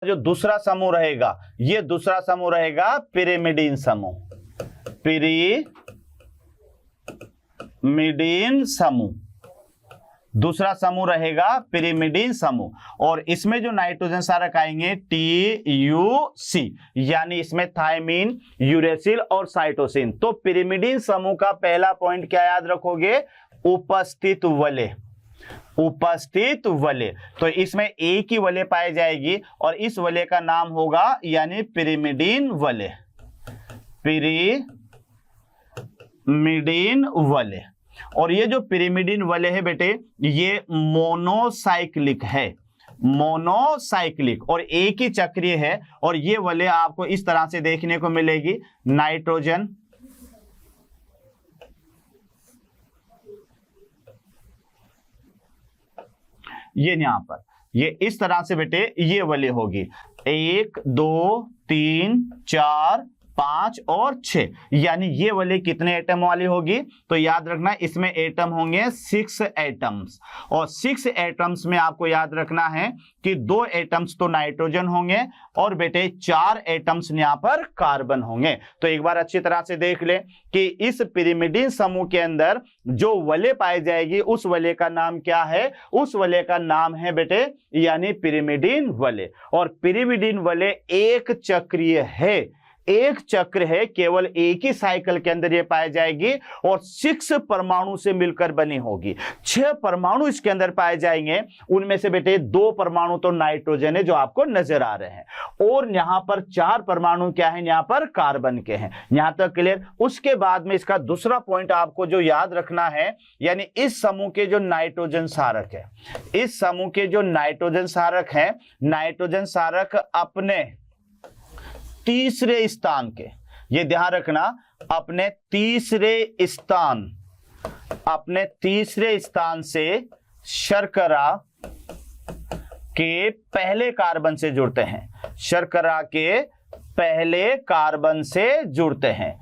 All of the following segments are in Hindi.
जो दूसरा समूह रहेगा, ये दूसरा समूह रहेगा पिरिमिडीन समूह, पिरिमिडीन समूह, दूसरा समूह रहेगा पिरिमिडीन समूह। और इसमें जो नाइट्रोजन क्षारक आएंगे TUC, यानी इसमें थायमीन, यूरेसिल और साइटोसिन। तो पिरिमिडीन समूह का पहला पॉइंट क्या याद रखोगे? उपस्थित वलय, उपस्थित वलय। तो इसमें एक ही वलय पाई जाएगी और इस वलय का नाम होगा यानी पिरिमिडीन वलय, पिरिमिडीन वलय। और ये जो पिरिमिडीन वलय है बेटे, ये मोनोसाइक्लिक है, मोनोसाइक्लिक और एक ही चक्रीय है। और ये वलय आपको इस तरह से देखने को मिलेगी, नाइट्रोजन, ये यहां पर, ये इस तरह से बेटे ये वलय होगी, 1 2 3 4 5 और 6, यानी ये वलय कितने एटम वाली होगी? तो याद रखना इसमें एटम होंगे 6 एटम्स। और 6 एटम्स में आपको याद रखना है कि 2 एटम्स तो नाइट्रोजन होंगे और बेटे 4 एटम्स यहां पर कार्बन होंगे। तो एक बार अच्छी तरह से देख ले कि इस पिरिमिडीन समूह के अंदर जो वलय पाई जाएगी उस वलय का नाम क्या है? उस वलय का नाम है बेटे यानी पिरिमिडीन वलय। और पिरिमिडीन वलय एक चक्रीय है, एक चक्र है, केवल एक ही साइकिल के अंदर ये पाई जाएगी और 6 परमाणु से मिलकर बनी होगी। 6 परमाणु इसके अंदर पाए जाएंगे, उनमें से बेटे 2 परमाणु तो नाइट्रोजन है जो आपको नजर आ रहे हैं, और यहां पर 4 परमाणु क्या है? यहां पर कार्बन के हैं। यहां तक क्लियर? उसके बाद में इसका दूसरा पॉइंट आपको जो याद रखना है, यानी इस समूह के जो नाइट्रोजन क्षारक है, इस समूह के जो नाइट्रोजन क्षारक है, नाइट्रोजन क्षारक अपने तीसरे स्थान के, ये ध्यान रखना, अपने तीसरे स्थान से शर्करा के पहले कार्बन से जुड़ते हैं, शर्करा के पहले कार्बन से जुड़ते हैं,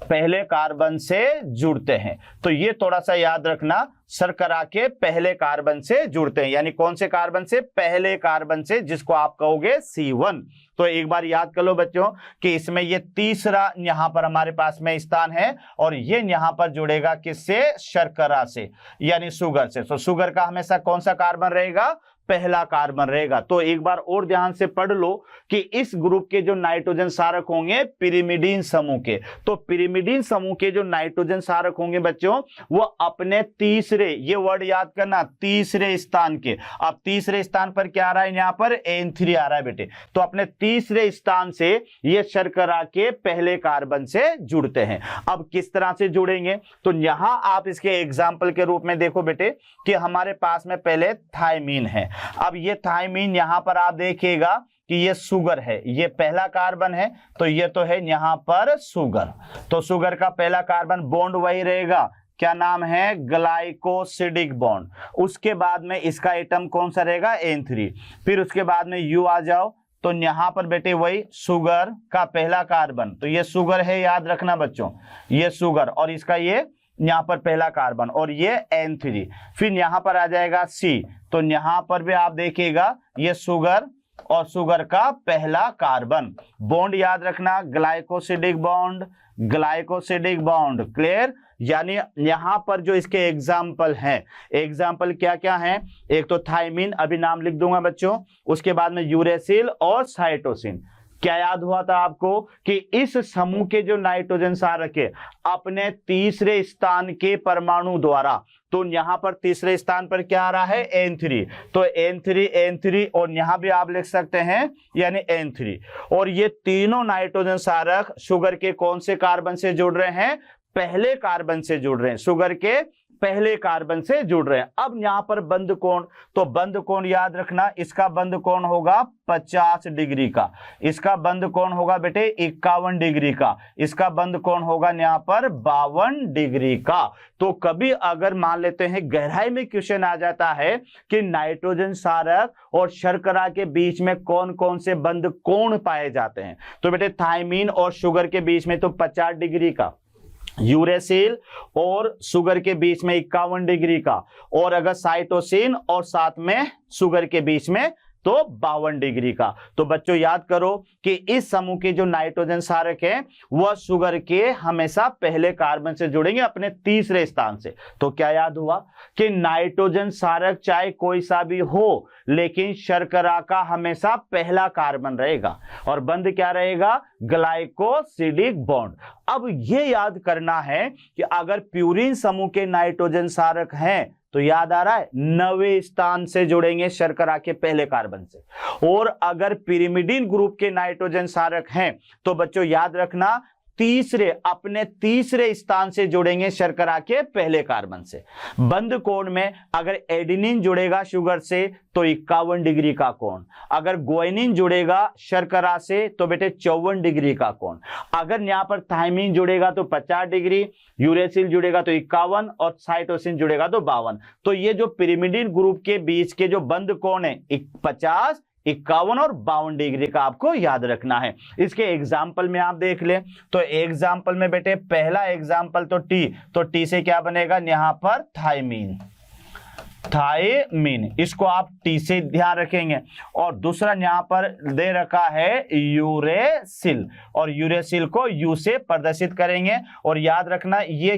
पहले कार्बन से जुड़ते हैं। तो ये थोड़ा सा याद रखना, शर्करा के पहले कार्बन से जुड़ते हैं, यानी कौन से कार्बन से? पहले कार्बन से, जिसको आप कहोगे C1। तो एक बार याद कर लो बच्चों कि इसमें ये तीसरा यहां पर हमारे पास में स्थान है और ये यहां पर जुड़ेगा किससे? शर्करा से, यानी शुगर से। तो शुगर का हमेशा कौन सा कार्बन रहेगा? पहला कार्बन रहेगा। तो एक बार और ध्यान से पढ़ लो कि इस ग्रुप के जो नाइट्रोजन क्षारक होंगे पिरिमिडीन समूह के, तो पिरिमिडीन समूह के जो नाइट्रोजन क्षारक होंगे बच्चों, वो अपने तीसरे, ये वर्ड याद करना, तीसरे स्थान के। अब तीसरे स्थान पर क्या आ रहा है? यहां पर N3 आ रहा है बेटे। तो अपने तीसरे स्थान से ये शर्करा के पहले कार्बन से जुड़ते हैं। अब किस तरह से जुड़ेंगे? तो यहां आप इसके एग्जाम्पल के रूप में देखो बेटे कि हमारे पास में पहले थायमीन है। अब ये थायमीन यहां पर आप देखिएगा कि ये शुगर है, ये पहला कार्बन है, तो ये तो है यहां पर शुगर। तो शुगर का पहला कार्बन बॉन्ड वही रहेगा, क्या नाम है? Glycosidic bond. उसके बाद में इसका एटम कौन सा रहेगा? N3। फिर उसके बाद में U आ जाओ, तो यहां पर बेटे वही शुगर का पहला कार्बन, तो ये शुगर है, याद रखना बच्चों, ये शुगर, और इसका ये यहां पर पहला कार्बन, और ये N3। फिर यहां पर आ जाएगा C, तो यहां पर भी आप देखिएगा ये शुगर और शुगर का पहला कार्बन, बॉन्ड याद रखना, glycosidic bond, glycosidic bond. Clear? यानी यहां पर जो इसके एग्जाम्पल हैं, एग्जाम्पल क्या क्या हैं? एक तो थायमीन, अभी नाम लिख दूंगा बच्चों, उसके बाद में यूरेसिल और साइटोसिन। क्या याद हुआ था आपको कि इस समूह के जो नाइट्रोजन क्षारक है अपने तीसरे स्थान के परमाणु द्वारा, तो यहां पर तीसरे स्थान पर क्या आ रहा है? N3। तो N3 और यहां भी आप लिख सकते हैं यानी N3। और ये तीनों नाइट्रोजन क्षारक शुगर के कौन से कार्बन से जुड़ रहे हैं? पहले कार्बन से जुड़ रहे हैं, शुगर के पहले कार्बन से जुड़ रहे हैं। अब यहां पर बंद कोण, तो बंद कोण याद रखना, इसका बंद कोण होगा 50 डिग्री का, इसका बंद कोण होगा बेटे 51 डिग्री का, इसका बंद कोण होगा यहां पर 52 डिग्री का। तो कभी अगर मान लेते हैं गहराई में क्वेश्चन आ जाता है कि नाइट्रोजन क्षारक और शर्करा के बीच में कौन कौन से बंद कोण पाए जाते हैं, तो बेटे थायमीन और शुगर के बीच में तो 50 डिग्री का, यूरेसिल और शुगर के बीच में 51 डिग्री का, और अगर साइटोसिन और साथ में शुगर के बीच में तो 52 डिग्री का। तो बच्चों याद करो कि इस समूह के जो नाइट्रोजन क्षारक है वह शुगर के हमेशा पहले कार्बन से जुड़ेंगे अपने तीसरे स्थान से। तो क्या याद हुआ कि नाइट्रोजन क्षारक चाहे कोई सा भी हो लेकिन शर्करा का हमेशा पहला कार्बन रहेगा और बंध क्या रहेगा, ग्लाइकोसिडिक बॉन्ड। अब यह याद करना है कि अगर प्यूरिन समूह के नाइट्रोजन क्षारक हैं तो याद आ रहा है 9वें स्थान से जुड़ेंगे शर्करा के पहले कार्बन से, और अगर पिरिमिडीन ग्रुप के नाइट्रोजन क्षारक हैं तो बच्चों याद रखना अपने तीसरे स्थान से जुड़ेंगे शर्करा के पहले कार्बन से। बंद कोण में अगर एडिनिन जुड़ेगा शुगर से तो 51 डिग्री का कोण, अगर ग्वानिन जुड़ेगा शर्करा से तो बेटे 54 डिग्री का कोण, अगर यहां पर थायमिन जुड़ेगा तो 50 डिग्री, यूरेसिल जुड़ेगा तो 51 और साइटोसिन जुड़ेगा तो 52। तो ये जो पिरिमिडीन ग्रुप के बीच के जो बंद कोण है 50, 51 और 52 डिग्री का आपको याद रखना है। इसके एग्जाम्पल में आप देख लें तो एग्जाम्पल में बेटे पहला एग्जाम्पल तो टी से क्या बनेगा, यहां पर थायमीन, इसको आप टी से ध्यान रखेंगे। और दूसरा यहां पर दे रखा है यूरेसिल, और यूरेसिल को यू से प्रदर्शित करेंगे। और याद रखना ये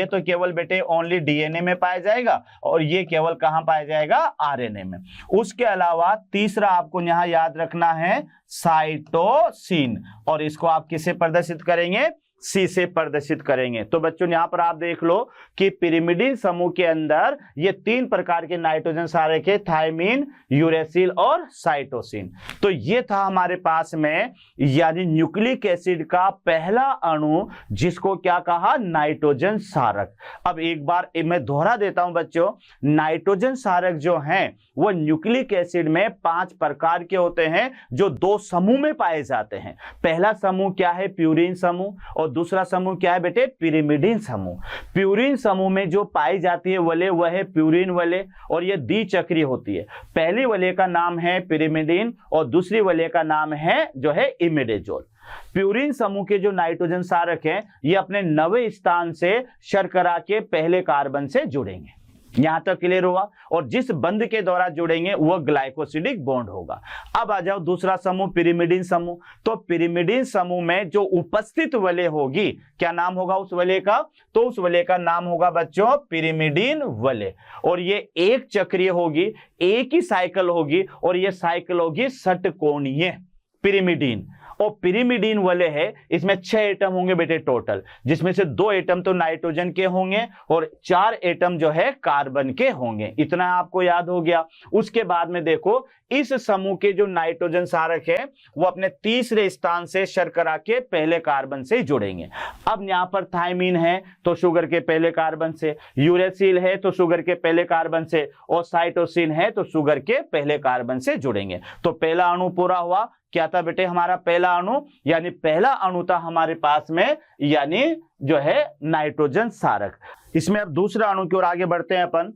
तो केवल बेटे ओनली डीएनए में पाया जाएगा और ये केवल कहां पाया जाएगा, आरएनए में। उसके अलावा तीसरा आपको यहां याद रखना है साइटोसिन, और इसको आप किसे प्रदर्शित करेंगे, सी से प्रदर्शित करेंगे। तो बच्चों यहां पर आप देख लो कि पिरिमिडीन समूह के अंदर ये 3 प्रकार के नाइट्रोजन क्षारक है, थायमीन, यूरेसिल और साइटोसिन। तो ये था हमारे पास में यानी न्यूक्लिक एसिड का पहला अणु जिसको क्या कहा, नाइट्रोजन क्षारक। अब एक बार मैं दोहरा देता हूं बच्चों, नाइट्रोजन क्षारक जो हैं वो न्यूक्लिक एसिड में 5 प्रकार के होते हैं जो 2 समूह में पाए जाते हैं। पहला समूह क्या है, प्यूरिन समूह, और दूसरा समूह क्या है बेटे, पिरिमिडीन समूह। प्यूरिन समूह में जो पाई जाती है वलय वह है प्यूरिन वलय, और यह द्विचक्रीय होती है। पहली वलय का नाम है पिरिमिडीन और दूसरी वलय का नाम है जो है इमिडाजोल। प्यूरिन समूह के जो नाइट्रोजन क्षारक हैं ये अपने 9वें स्थान से शर्करा के पहले कार्बन से जुड़ेंगे। यहां तक क्लियर हुआ, और जिस बंध के द्वारा जुड़ेंगे वह ग्लाइकोसिडिक बॉन्ड होगा। अब आ जाओ दूसरा समूह पिरिमिडीन समूह। तो पिरिमिडीन समूह में जो उपस्थित वलय होगी, क्या नाम होगा उस वलय का, तो उस वलय का नाम होगा बच्चों पिरिमिडीन वलय, और ये एक चक्रीय होगी, एक ही साइकिल होगी, और ये साइकिल होगी षटकोणीय पिरिमिडीन। और पिरिमिडीन वलय है, इसमें 6 एटम होंगे बेटे टोटल, जिसमें से 2 एटम तो नाइट्रोजन के होंगे और 4 एटम जो है कार्बन के होंगे। इतना आपको याद हो गया। उसके बाद में देखो इस समूह के जो नाइट्रोजन क्षारक है वो अपने तीसरे स्थान से शर्करा के पहले कार्बन से जुड़ेंगे। अब यहां पर थायमीन है तो शुगर के पहले कार्बन से, यूरेसिल है तो शुगर के पहले कार्बन से, और साइटोसिन है तो शुगर के पहले कार्बन से जुड़ेंगे। तो पहला अणु पूरा हुआ। क्या था बेटे हमारा पहला अणु, यानी पहला अणु था हमारे पास में यानी जो है नाइट्रोजन क्षारक। इसमें अब दूसरा अणु की ओर आगे बढ़ते हैं अपन,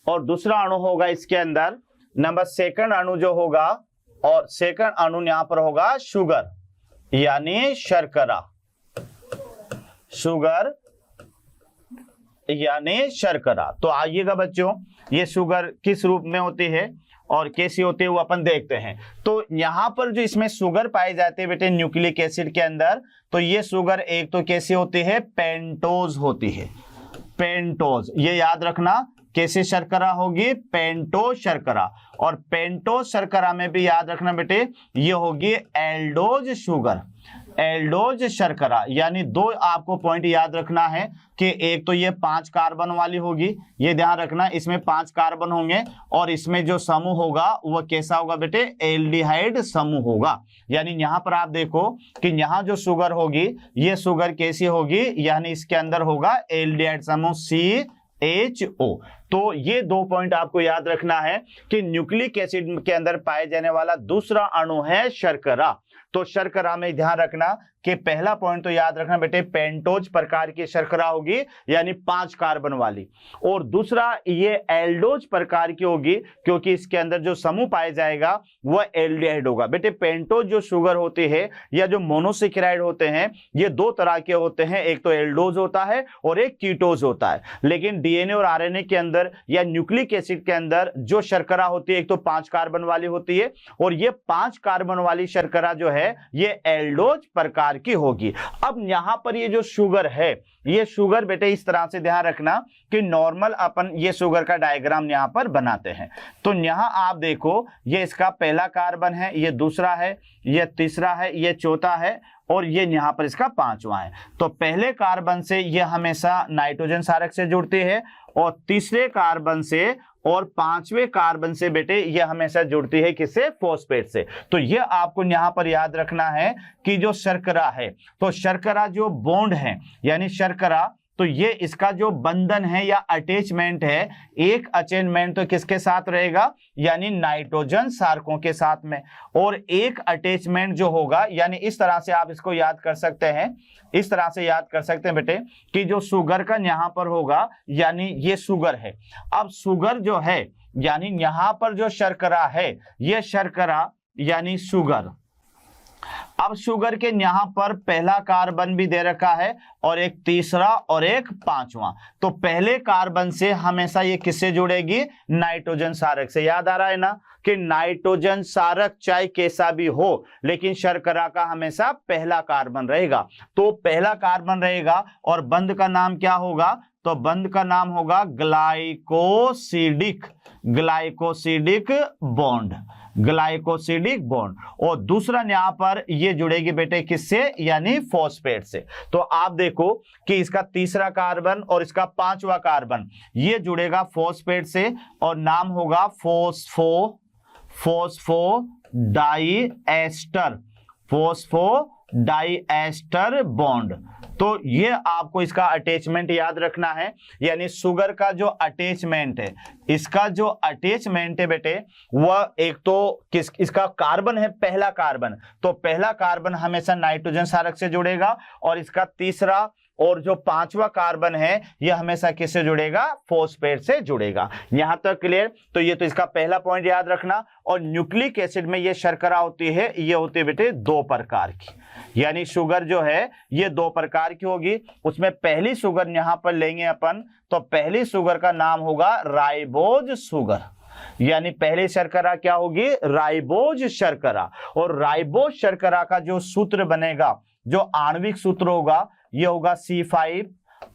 और दूसरा अणु होगा इसके अंदर नंबर 2 अणु जो होगा, और 2 अणु यहां पर होगा शुगर यानी शर्करा, शुगर यानी शर्करा। तो आइएगा बच्चों ये शुगर किस रूप में होती है और कैसी होती है वो अपन देखते हैं। तो यहां पर जो इसमें शुगर पाई जाती है बेटे न्यूक्लिक एसिड के अंदर, तो ये शुगर एक तो कैसी होती है, पेंटोज होती है, पेंटोज। ये याद रखना कैसे शर्करा होगी, पेंटोज शर्करा। और पेंटोज शर्करा में भी याद रखना बेटे ये होगी एल्डोज शुगर, एल्डोज शर्करा। यानी 2 आपको पॉइंट याद रखना है कि एक तो ये 5 कार्बन वाली होगी, ये ध्यान रखना इसमें 5 कार्बन होंगे, और इसमें जो समूह होगा वह कैसा होगा बेटे, एल्डिहाइड समूह होगा। यानी यहां पर आप देखो कि यहां जो शुगर होगी ये शुगर कैसी होगी, यानी इसके अंदर होगा एल्डिहाइड समूह CHO। तो ये 2 पॉइंट आपको याद रखना है कि न्यूक्लिक एसिड के अंदर पाए जाने वाला दूसरा अणु है शर्करा। तो शर्करा में ध्यान रखना कि पहला पॉइंट तो याद रखना बेटे पेंटोज प्रकार की शर्करा होगी यानी 5 कार्बन वाली, और दूसरा ये एल्डोज प्रकार की होगी क्योंकि इसके अंदर जो समूह पाया जाएगा वह एल्डिहाइड होगा। बेटे पेंटोज जो शुगर होती है या जो मोनोसेकेराइड होते हैं ये 2 तरह के होते हैं, एक तो एल्डोज होता है और एक कीटोज होता है। लेकिन डीएनए और आरएनए के अंदर अंदर या न्यूक्लिक एसिड के अंदर जो शर्करा होती है एक तो 5 कार्बन वाली होती है, और ये 5 कार्बन वाली शर्करा जो है ये एल्डोज प्रकार की होगी। अब यहां पर ये जो शुगर है, ये शुगर बेटे इस तरह से ध्यान रखना कि नॉर्मल अपन ये शुगर का डायग्राम यहां पर बनाते हैं। तो यहां आप देखो ये इसका पहला कार्बन है, ये दूसरा है, ये तीसरा है, ये चौथा है, और ये यहां पर इसका 5वां है। तो पहले कार्बन से ये हमेशा नाइट्रोजन क्षारक से जुड़ती है, और तीसरे कार्बन से और 5वें कार्बन से बेटे ये हमेशा जुड़ती है किससे? फॉस्फेट से। तो ये आपको यहां पर याद रखना है कि जो शर्करा है, तो शर्करा जो बॉन्ड है यानी शर्करा, तो ये इसका जो बंधन है या अटैचमेंट है, एक अटैचमेंट तो किसके साथ रहेगा? यानी नाइट्रोजन क्षारकों के साथ में, और एक अटैचमेंट जो होगा, यानी इस तरह से आप इसको याद कर सकते हैं, इस तरह से याद कर सकते हैं बेटे कि जो शुगर का यहां पर होगा, यानी ये शुगर है। अब शुगर जो है यानी यहां पर जो शर्करा है, ये शर्करा यानी शुगर। अब शुगर के यहां पर पहला कार्बन भी दे रखा है, और एक तीसरा और एक 5वां। तो पहले कार्बन से हमेशा ये किससे जुड़ेगी? नाइट्रोजन क्षारक से। याद आ रहा है ना कि नाइट्रोजन क्षारक चाहे कैसा भी हो, लेकिन शर्करा का हमेशा पहला कार्बन रहेगा। तो पहला कार्बन रहेगा, और बंध का नाम क्या होगा? तो बंध का नाम होगा glycosidic, glycosidic bond, glycosidic bond. और दूसरा यहां पर ये जुड़ेगी बेटे किससे? यानी फॉस्फेट से। तो आप देखो कि इसका तीसरा कार्बन और इसका 5वां कार्बन ये जुड़ेगा फॉस्फेट से, और नाम होगा फोस्फोडाइएस्टर, फोस्फोडाइएस्टर बॉन्ड। तो ये आपको इसका अटैचमेंट याद रखना है, यानी शुगर का जो अटैचमेंट है, इसका जो अटैचमेंट है बेटे वह एक तो इसका कार्बन है पहला कार्बन, तो पहला कार्बन हमेशा नाइट्रोजन क्षारक से जुड़ेगा, और इसका तीसरा और जो 5वां कार्बन है यह हमेशा किससे जुड़ेगा? फॉस्फेट से जुड़ेगा। यहां तक क्लियर? तो ये तो इसका पहला पॉइंट याद रखना। और न्यूक्लिक एसिड में ये शर्करा होती है, ये होती है बेटे 2 प्रकार की, यानी शुगर जो है ये 2 प्रकार की होगी। उसमें पहली शुगर यहां पर लेंगे अपन, तो पहली शुगर का नाम होगा राइबोज शुगर, यानी पहली शर्करा क्या होगी? राइबोज शर्करा। और राइबोज शर्करा का जो सूत्र बनेगा, जो आणविक सूत्र होगा, ये होगा C5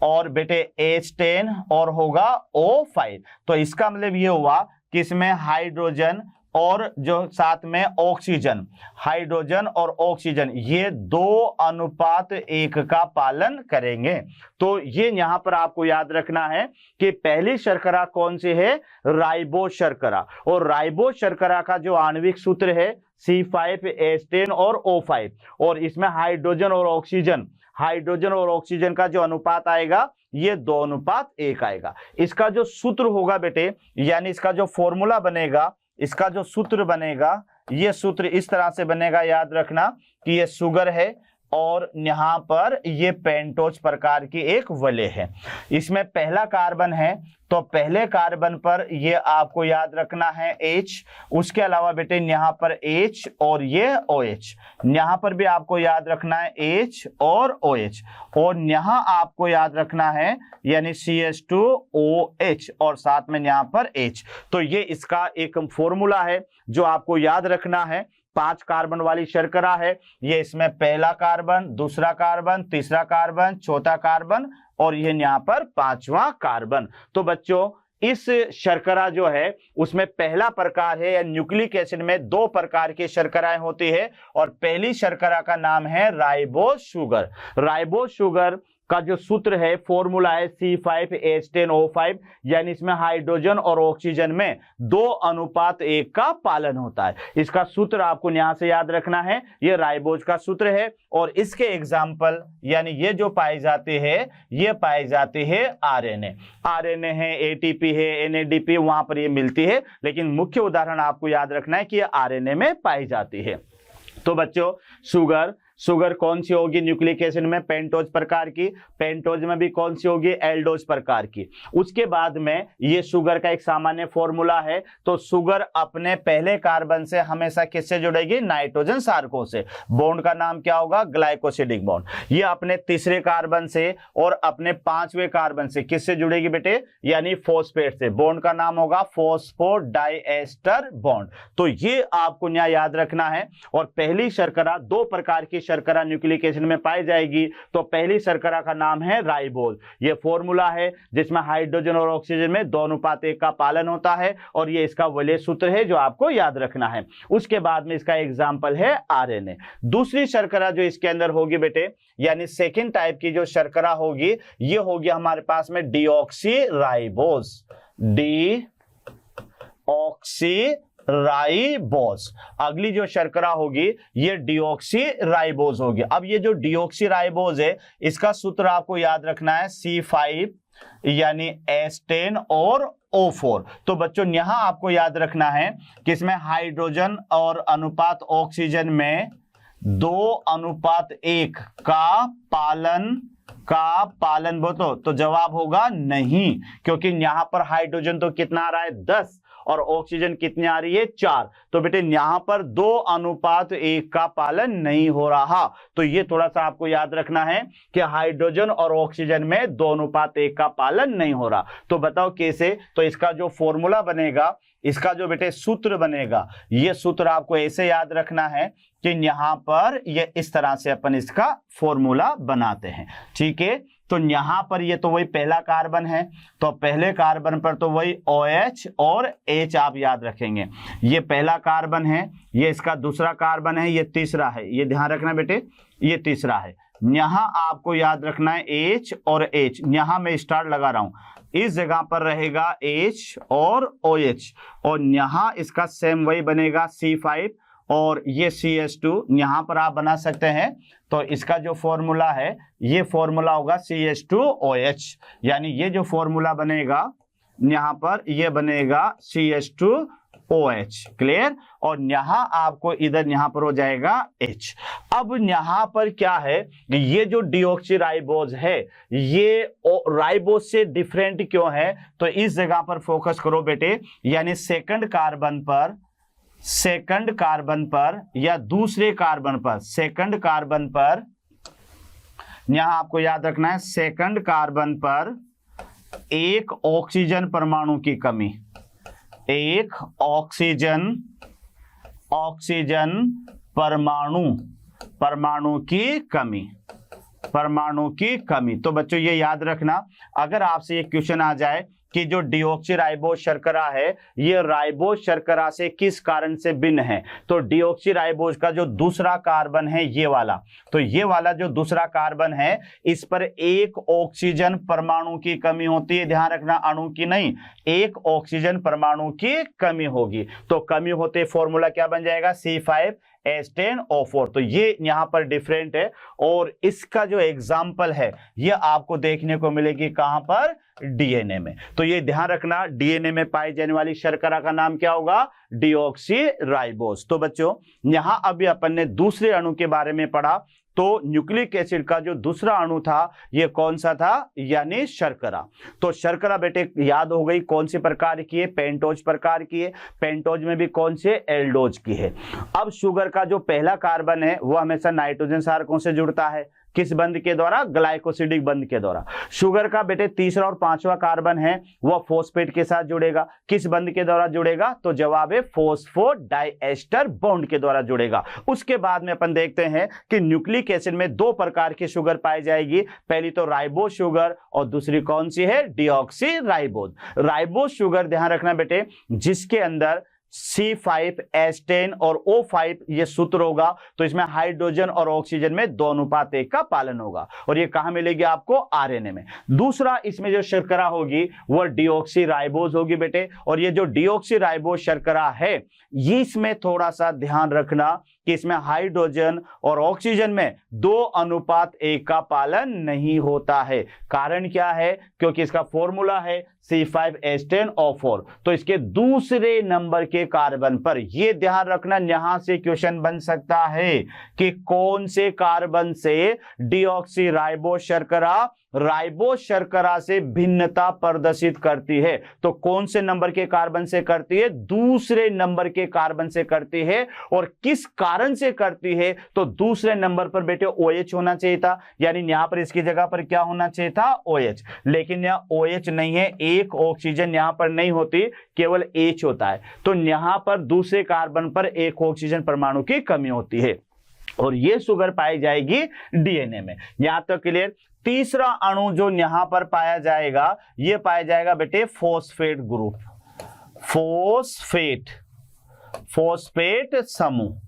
और बेटे H10 और होगा O5। तो इसका मतलब ये हुआ कि इसमें हाइड्रोजन और जो साथ में ऑक्सीजन, हाइड्रोजन और ऑक्सीजन ये 2:1 का पालन करेंगे। तो ये यहां पर आपको याद रखना है कि पहली शर्करा कौन सी है? राइबोज शर्करा। और राइबोज शर्करा का जो आणविक सूत्र है C5H10 और O5, और इसमें हाइड्रोजन और ऑक्सीजन, हाइड्रोजन और ऑक्सीजन का जो अनुपात आएगा ये 2:1 आएगा। इसका जो सूत्र होगा बेटे, यानी इसका जो फॉर्मूला बनेगा, इसका जो सूत्र बनेगा, ये सूत्र इस तरह से बनेगा, याद रखना कि ये शुगर है और यहां पर ये पेंटोज प्रकार की एक वलय है। इसमें पहला कार्बन है, तो पहले कार्बन पर ये आपको याद रखना है H, उसके अलावा बेटे यहाँ पर H और ये OH, यहाँ पर भी आपको याद रखना है H और OH, और यहाँ आपको याद रखना है यानी CH2OH और साथ में यहाँ पर H। तो ये इसका एक फॉर्मूला है जो आपको याद रखना है। 5 कार्बन वाली शर्करा है, ये इसमें पहला कार्बन, दूसरा कार्बन, तीसरा कार्बन, चौथा कार्बन और ये यहाँ पर 5वां कार्बन। तो बच्चों इस शर्करा जो है उसमें पहला प्रकार है, या न्यूक्लिक एसिड में 2 प्रकार की शर्कराएं होती है, और पहली शर्करा का नाम है राइबोज शुगर। राइबोज शुगर का जो सूत्र है, फॉर्मूला है C5H10O5, यानी इसमें हाइड्रोजन और ऑक्सीजन में 2:1 का पालन होता है। इसका सूत्र आपको यहां से याद रखना है, ये राइबोज का सूत्र है। और इसके एग्जाम्पल यानी ये जो पाई जाती है, ये पाई जाती है RNA है, ATP है, NADP वहां पर ये मिलती है, लेकिन मुख्य उदाहरण आपको याद रखना है कि ये RNA में पाई जाती है। तो बच्चों शुगर शुगर कौन सी होगी न्यूक्लिक एसिड में? पेंटोज प्रकार की। पेंटोज में भी कौन सी होगी? एल्डोज प्रकार की। उसके बाद में ये शुगर का एक सामान्य फॉर्मूला है, तो शुगर अपने पहले कार्बन से हमेशा किससे जुड़ेगी? नाइट्रोजन सार्को से। बॉन्ड का नाम क्या होगा? Glycosidic bond. ये अपने तीसरे कार्बन से और अपने पांचवें कार्बन से किससे जुड़ेगी बेटे? यानी फॉस्फेट से। बॉन्ड का नाम होगा फॉस्फोडाइएस्टर बॉन्ड। तो ये आपको यहाँ याद रखना है। और पहली शर्करा, दो प्रकार की शर्करा न्यूक्लिक एसिड में पाई जाएगी। तो पहली शर्करा का नाम है राइबोज। ये फॉर्मूला है जिसमें हाइड्रोजन और ऑक्सीजन में 2:1 का पालन होता है, और ये इसका वलय सूत्र है जो आपको याद रखना है। उसके बाद में इसका एग्जाम्पल है आरएनए। दूसरी शर्करा जो इसके अंदर होगी बेटे, यानी सेकेंड टाइप की जो शर्करा होगी, ये होगी हमारे पास में डीऑक्सीराइबोज। डीऑक्सीराइबोज। अगली जो शर्करा होगी ये डीऑक्सीराइबोज होगी। अब ये जो डीऑक्सीराइबोज है, इसका सूत्र आपको याद रखना है C5 यानी H10 और O4। तो बच्चों यहां आपको याद रखना है कि इसमें हाइड्रोजन और अनुपात ऑक्सीजन में 2:1 का पालन बोलो तो जवाब होगा नहीं, क्योंकि यहां पर हाइड्रोजन तो कितना आ रहा है? 10 और ऑक्सीजन कितनी आ रही है? 4। तो बेटे यहां पर 2:1 का पालन नहीं हो रहा। तो ये थोड़ा सा आपको याद रखना है कि हाइड्रोजन और ऑक्सीजन में 2:1 का पालन नहीं हो रहा। तो बताओ कैसे? तो इसका जो फॉर्मूला बनेगा, इसका जो बेटे सूत्र बनेगा, ये सूत्र आपको ऐसे याद रखना है कि यहां पर ये इस तरह से अपन इसका फॉर्मूला बनाते हैं। ठीक है, तो यहां पर ये तो वही पहला कार्बन है, तो पहले कार्बन पर तो वही OH और H आप याद रखेंगे। ये पहला कार्बन है, ये इसका दूसरा कार्बन है, ये तीसरा है। ये ध्यान रखना बेटे, ये तीसरा है। यहां आपको याद रखना है H और H। यहां मैं स्टार लगा रहा हूं, इस जगह पर रहेगा H और OH, और यहां इसका सेम वही बनेगा C5 और ये CH2 यहां पर आप बना सकते हैं। तो इसका जो फॉर्मूला है, ये फॉर्मूला होगा CH2OH, यानी ये जो फॉर्मूला बनेगा यहां पर, ये बनेगा CH2OH। क्लियर? और यहां आपको इधर यहां पर हो जाएगा H। अब यहां पर क्या है, ये जो डीऑक्सीराइबोज है, ये राइबोज से डिफरेंट क्यों है? तो इस जगह पर फोकस करो बेटे, यानी सेकंड कार्बन पर या दूसरे कार्बन पर, सेकंड कार्बन पर, यहां आपको याद रखना है सेकंड कार्बन पर एक ऑक्सीजन परमाणु की कमी, एक ऑक्सीजन परमाणु की कमी। तो बच्चों ये याद रखना, अगर आपसे ये क्वेश्चन आ जाए कि जो डीऑक्सीराइबोज शर्करा है, ये राइबोज शर्करा से किस कारण से भिन्न है, तो डीऑक्सीराइबोज का जो दूसरा कार्बन है ये वाला, तो ये वाला जो दूसरा कार्बन है, इस पर एक ऑक्सीजन परमाणु की कमी होती है। ध्यान रखना, अणु की नहीं, एक ऑक्सीजन परमाणु की कमी होगी। तो कमी होते फॉर्मूला क्या बन जाएगा? C5H10O4। तो ये यहां पर डिफरेंट है, और इसका जो एग्जाम्पल है ये आपको देखने को मिलेगी कहां पर? डीएनए में। तो ये ध्यान रखना, डीएनए में पाई जाने वाली शर्करा का नाम क्या होगा? डीऑक्सीराइबोज। तो बच्चों यहां अभी अपन ने दूसरे अणु के बारे में पढ़ा, तो न्यूक्लिक एसिड का जो दूसरा अणु था ये कौन सा था? यानी शर्करा। तो शर्करा बेटे याद हो गई कौन सी प्रकार की है? पेंटोज प्रकार की है। पेंटोज में भी कौन से? एल्डोज की है। अब शुगर का जो पहला कार्बन है वो हमेशा नाइट्रोजन क्षारकों से जुड़ता है। किस बंध के द्वारा? ग्लाइकोसिडिक बंध के द्वारा। शुगर का बेटे तीसरा और पांचवा कार्बन है वह फॉस्फेट के साथ जुड़ेगा। किस बंध के द्वारा जुड़ेगा? तो जवाब है फॉस्फोडाइएस्टर बॉन्ड के द्वारा जुड़ेगा। उसके बाद में अपन देखते हैं कि न्यूक्लिक एसिड में दो प्रकार की शुगर पाई जाएगी, पहली तो राइबोज शुगर और दूसरी कौन सी है? डीऑक्सीराइबोज। राइबोज शुगर ध्यान रखना बेटे, जिसके अंदर C5H10 और O5 ये सूत्र होगा, तो इसमें हाइड्रोजन और ऑक्सीजन में 2:1 का पालन होगा, और ये कहां मिलेगी आपको? आरएनए में। दूसरा इसमें जो शर्करा होगी वह डीऑक्सीराइबोज होगी बेटे, और ये जो डीऑक्सीराइबोज शर्करा है, ये इसमें थोड़ा सा ध्यान रखना कि इसमें हाइड्रोजन और ऑक्सीजन में 2:1 का पालन नहीं होता है। कारण क्या है? क्योंकि इसका फॉर्मूला है C5H10O4। तो इसके दूसरे नंबर के कार्बन पर, यह ध्यान रखना, यहां से क्वेश्चन बन सकता है कि कौन से कार्बन से डीऑक्सी राइबोज शर्करा राइबोज शर्करा से भिन्नता प्रदर्शित करती है। तो कौन से नंबर के कार्बन से करती है? दूसरे नंबर के कार्बन से करती है। और किस कारण से करती है? तो दूसरे नंबर पर बेटे OH होना चाहिए था, यानी यहां पर इसकी जगह पर क्या होना चाहिए था? OH। लेकिन यहां OH नहीं है, एक ऑक्सीजन यहां पर नहीं होती, केवल H होता है। तो यहां पर दूसरे कार्बन पर एक ऑक्सीजन परमाणु की कमी होती है और यह शुगर पाई जाएगी डीएनए में। यहां तक क्लियर? तीसरा अणु जो यहां पर पाया जाएगा, यह पाया जाएगा बेटे फॉस्फेट ग्रुप, फॉस्फेट समूह,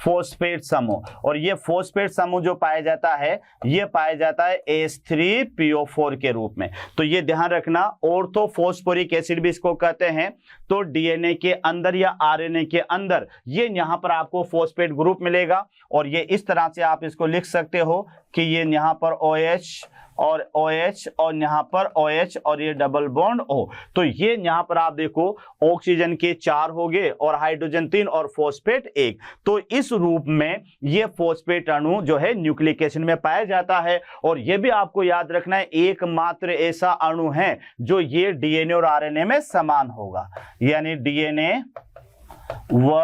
फॉस्फेट समूह। और ये फॉस्फेट समूह जो पाया जाता है, ये पाया जाता है H3PO4 के रूप में। तो ये ध्यान रखना, ऑर्थोफॉस्फोरिक एसिड भी इसको कहते हैं। तो डीएनए के अंदर या आरएनए के अंदर ये यहां पर आपको फॉस्फेट ग्रुप मिलेगा और ये इस तरह से आप इसको लिख सकते हो कि ये यहां पर OH और OH और यहां पर OH और ये डबल बॉन्ड O। तो ये यहां पर आप देखो ऑक्सीजन के 4 हो गए और हाइड्रोजन 3 और फॉस्फेट 1। तो इस रूप में ये फॉस्फेट अणु जो है न्यूक्लिक एसिड में पाया जाता है। और ये भी आपको याद रखना है, एकमात्र ऐसा अणु है जो ये डीएनए और आरएनए में समान होगा, यानी डीएनए व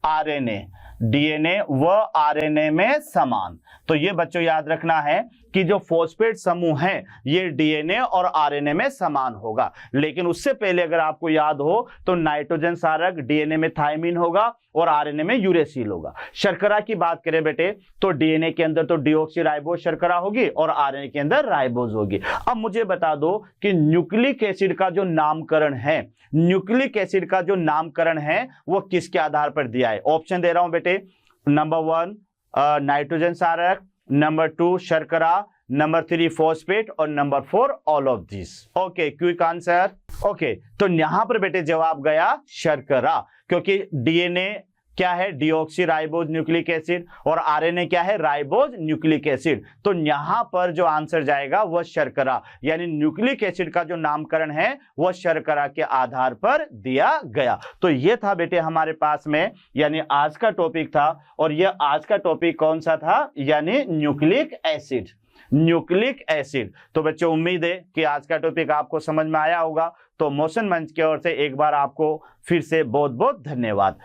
आरएनए, डीएनए व आरएनए में समान। तो ये बच्चों याद रखना है कि जो फॉस्फेट समूह है ये डीएनए और आरएनए में समान होगा। लेकिन उससे पहले अगर आपको याद हो तो नाइट्रोजन क्षारक डीएनए में थायमिन होगा और आरएनए में यूरेसिल होगा। शर्करा की बात करें बेटे तो डीएनए के अंदर तो डीऑक्सी राइबोज शर्करा होगी और आरएनए के अंदर राइबोज होगी। अब मुझे बता दो कि न्यूक्लिक एसिड का जो नामकरण है, न्यूक्लिक एसिड का जो नामकरण है वो किसके आधार पर दिया है? ऑप्शन दे रहा हूं बेटे। नंबर 1 नाइट्रोजन क्षारक, नंबर 2 शर्करा, नंबर 3 फॉस्फेट और number 4 all of this. Okay, quick answer. Okay, तो यहां पर बेटे जवाब गया शर्करा, क्योंकि डीएनए क्या है? डीऑक्सी राइबोज न्यूक्लिक एसिड और आरएनए क्या है? Ribose nucleic acid. तो यहां पर जो आंसर जाएगा वह शर्करा, यानी न्यूक्लिक एसिड का जो नामकरण है वह शर्करा के आधार पर दिया गया। तो यह था बेटे हमारे पास में, यानी आज का टॉपिक था। और यह आज का टॉपिक कौन सा था? यानी न्यूक्लिक एसिड, न्यूक्लिक एसिड। तो बच्चों उम्मीद है कि आज का टॉपिक आपको समझ में आया होगा। तो मोशन मंच की ओर से एक बार आपको फिर से बहुत बहुत धन्यवाद।